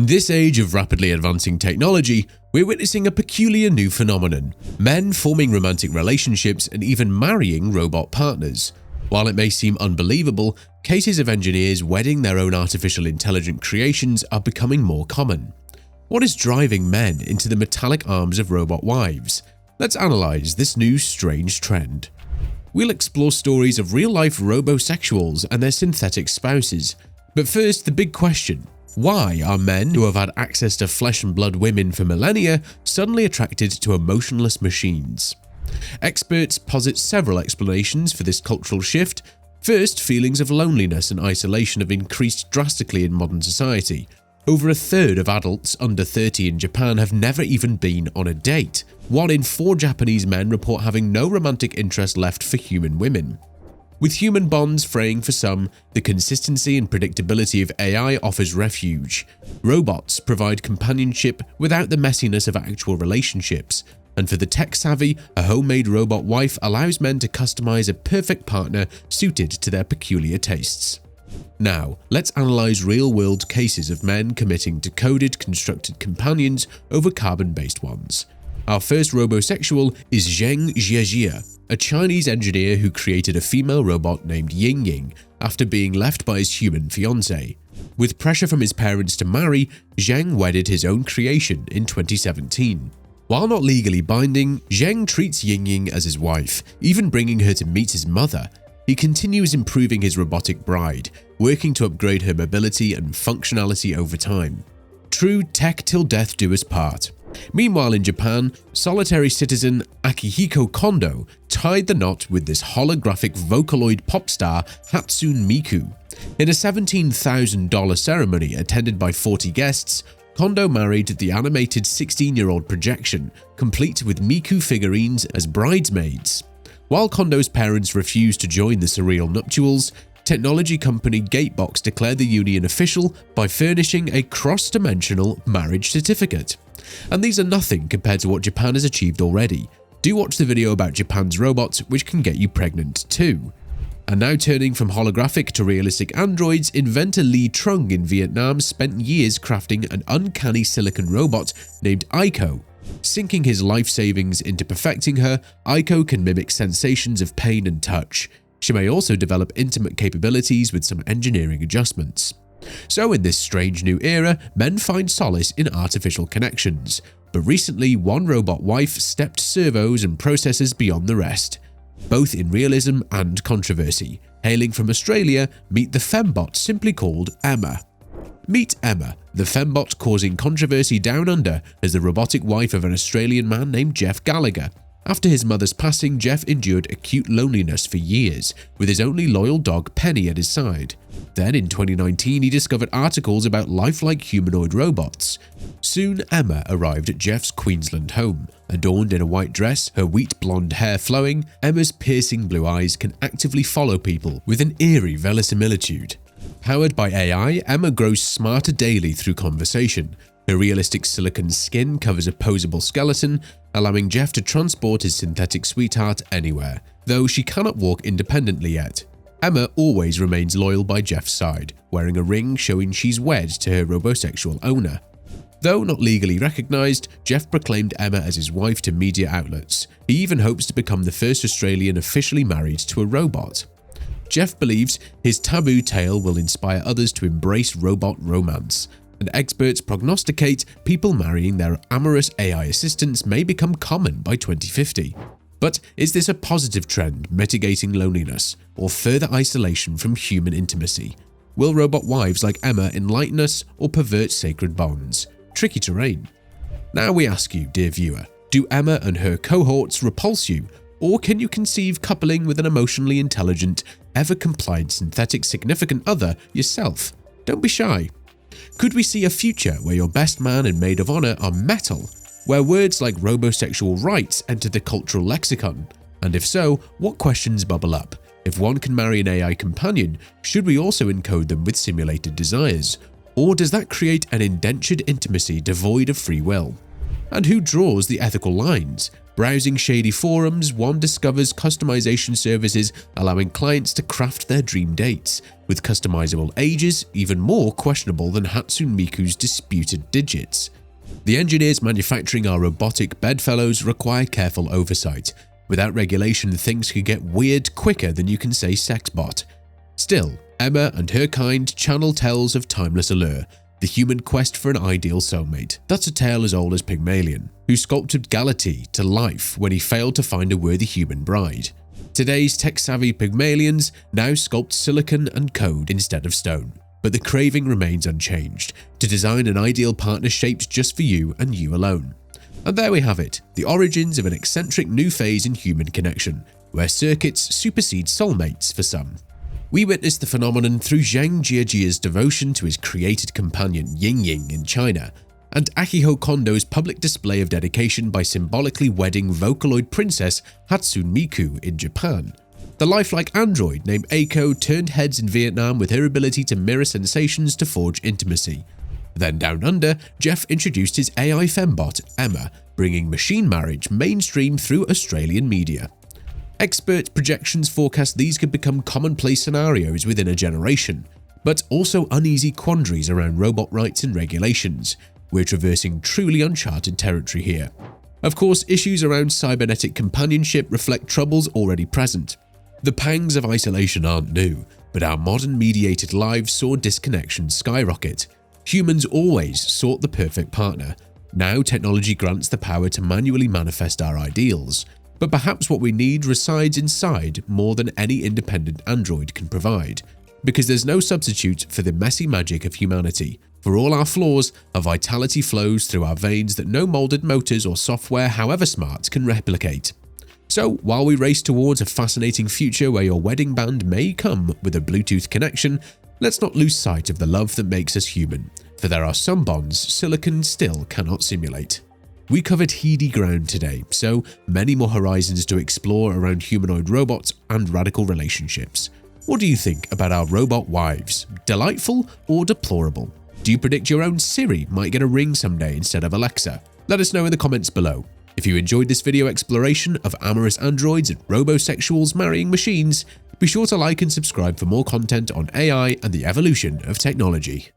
this age of rapidly advancing technology, we're witnessing a peculiar new phenomenon: men forming romantic relationships and even marrying robot partners. While it may seem unbelievable, cases of engineers wedding their own artificial intelligent creations are becoming more common. What is driving men into the metallic arms of robot wives? Let's analyze this new strange trend. We'll explore stories of real-life robosexuals and their synthetic spouses. But first, the big question: why are men who have had access to flesh and blood women for millennia suddenly attracted to emotionless machines? Experts posit several explanations for this cultural shift. First, feelings of loneliness and isolation have increased drastically in modern society. Over a third of adults under 30 in Japan have never even been on a date. 1 in 4 Japanese men report having no romantic interest left for human women. With human bonds fraying for some, the consistency and predictability of AI offers refuge. Robots provide companionship without the messiness of actual relationships. And for the tech-savvy, a homemade robot wife allows men to customize a perfect partner suited to their peculiar tastes. Now, let's analyze real-world cases of men committing to coded, constructed companions over carbon-based ones. Our first robosexual is Zheng Jiajia, a Chinese engineer who created a female robot named Ying Ying after being left by his human fiancé. With pressure from his parents to marry, Zheng wedded his own creation in 2017. While not legally binding, Zheng treats Ying Ying as his wife, even bringing her to meet his mother. He continues improving his robotic bride, working to upgrade her mobility and functionality over time. True tech till death do us part. Meanwhile in Japan, solitary citizen Akihiko Kondo tied the knot with this holographic Vocaloid pop star Hatsune Miku. In a $17,000 ceremony attended by 40 guests, Kondo married the animated 16-year-old projection, complete with Miku figurines as bridesmaids. While Kondo's parents refused to join the surreal nuptials, technology company Gatebox declared the union official by furnishing a cross-dimensional marriage certificate. And these are nothing compared to what Japan has achieved already. Do watch the video about Japan's robots, which can get you pregnant too. And now turning from holographic to realistic androids, inventor Lee Trung in Vietnam spent years crafting an uncanny silicon robot named Aiko. Sinking his life savings into perfecting her, Aiko can mimic sensations of pain and touch. She may also develop intimate capabilities with some engineering adjustments. So in this strange new era, men find solace in artificial connections. But recently, one robot wife stepped servos and processors beyond the rest, both in realism and controversy. Hailing from Australia, meet the fembot simply called Emma. Meet Emma, the fembot causing controversy down under as the robotic wife of an Australian man named Jeff Gallagher. After his mother's passing, Jeff endured acute loneliness for years, with his only loyal dog Penny at his side. Then in 2019, he discovered articles about lifelike humanoid robots. Soon, Emma arrived at Jeff's Queensland home. Adorned in a white dress, her wheat blonde hair flowing, Emma's piercing blue eyes can actively follow people with an eerie verisimilitude. Powered by AI, Emma grows smarter daily through conversation. Her realistic silicon skin covers a posable skeleton, allowing Jeff to transport his synthetic sweetheart anywhere, though she cannot walk independently yet. Emma always remains loyal by Jeff's side, wearing a ring showing she's wed to her robosexual owner. Though not legally recognized, Jeff proclaimed Emma as his wife to media outlets. He even hopes to become the first Australian officially married to a robot. Jeff believes his taboo tale will inspire others to embrace robot romance, and experts prognosticate people marrying their amorous AI assistants may become common by 2050. But is this a positive trend mitigating loneliness or further isolation from human intimacy? Will robot wives like Emma enlighten us or pervert sacred bonds? Tricky terrain. Now we ask you, dear viewer, do Emma and her cohorts repulse you, or can you conceive coupling with an emotionally intelligent, ever-compliant synthetic significant other yourself? Don't be shy. Could we see a future where your best man and maid of honor are metal, where words like robosexual rights enter the cultural lexicon? And if so, what questions bubble up? If one can marry an AI companion, should we also encode them with simulated desires? Or does that create an indentured intimacy devoid of free will? And who draws the ethical lines? Browsing shady forums, one discovers customization services allowing clients to craft their dream dates, with customizable ages even more questionable than Hatsune Miku's disputed digits. The engineers manufacturing our robotic bedfellows require careful oversight. Without regulation, things could get weird quicker than you can say sexbot. Still, Emma and her kind channel tales of timeless allure, the human quest for an ideal soulmate. That's a tale as old as Pygmalion, who sculpted Galatea to life when he failed to find a worthy human bride. Today's tech-savvy Pygmalions now sculpt silicon and code instead of stone, but the craving remains unchanged, to design an ideal partner shaped just for you and you alone. And there we have it, the origins of an eccentric new phase in human connection, where circuits supersede soulmates for some. We witnessed the phenomenon through Zhang Jiejia's devotion to his created companion Ying Ying in China, and Akihiko Kondo's public display of dedication by symbolically wedding Vocaloid princess Hatsune Miku in Japan. The lifelike android named Aiko turned heads in Vietnam with her ability to mirror sensations to forge intimacy. Then down under, Jeff introduced his AI fembot, Emma, bringing machine marriage mainstream through Australian media. Expert projections forecast these could become commonplace scenarios within a generation, but also uneasy quandaries around robot rights and regulations. We're traversing truly uncharted territory here. Of course, issues around cybernetic companionship reflect troubles already present. The pangs of isolation aren't new, but our modern mediated lives saw disconnection skyrocket. Humans always sought the perfect partner. Now technology grants the power to manually manifest our ideals. But perhaps what we need resides inside more than any independent android can provide, because there's no substitute for the messy magic of humanity. For all our flaws, a vitality flows through our veins that no molded motors or software, however smart, can replicate. So, while we race towards a fascinating future where your wedding band may come with a Bluetooth connection, let's not lose sight of the love that makes us human, for there are some bonds silicon still cannot simulate. We covered heady ground today, so many more horizons to explore around humanoid robots and radical relationships. What do you think about our robot wives? Delightful or deplorable? Do you predict your own Siri might get a ring someday instead of Alexa? Let us know in the comments below. If you enjoyed this video exploration of amorous androids and robosexuals marrying machines, be sure to like and subscribe for more content on AI and the evolution of technology.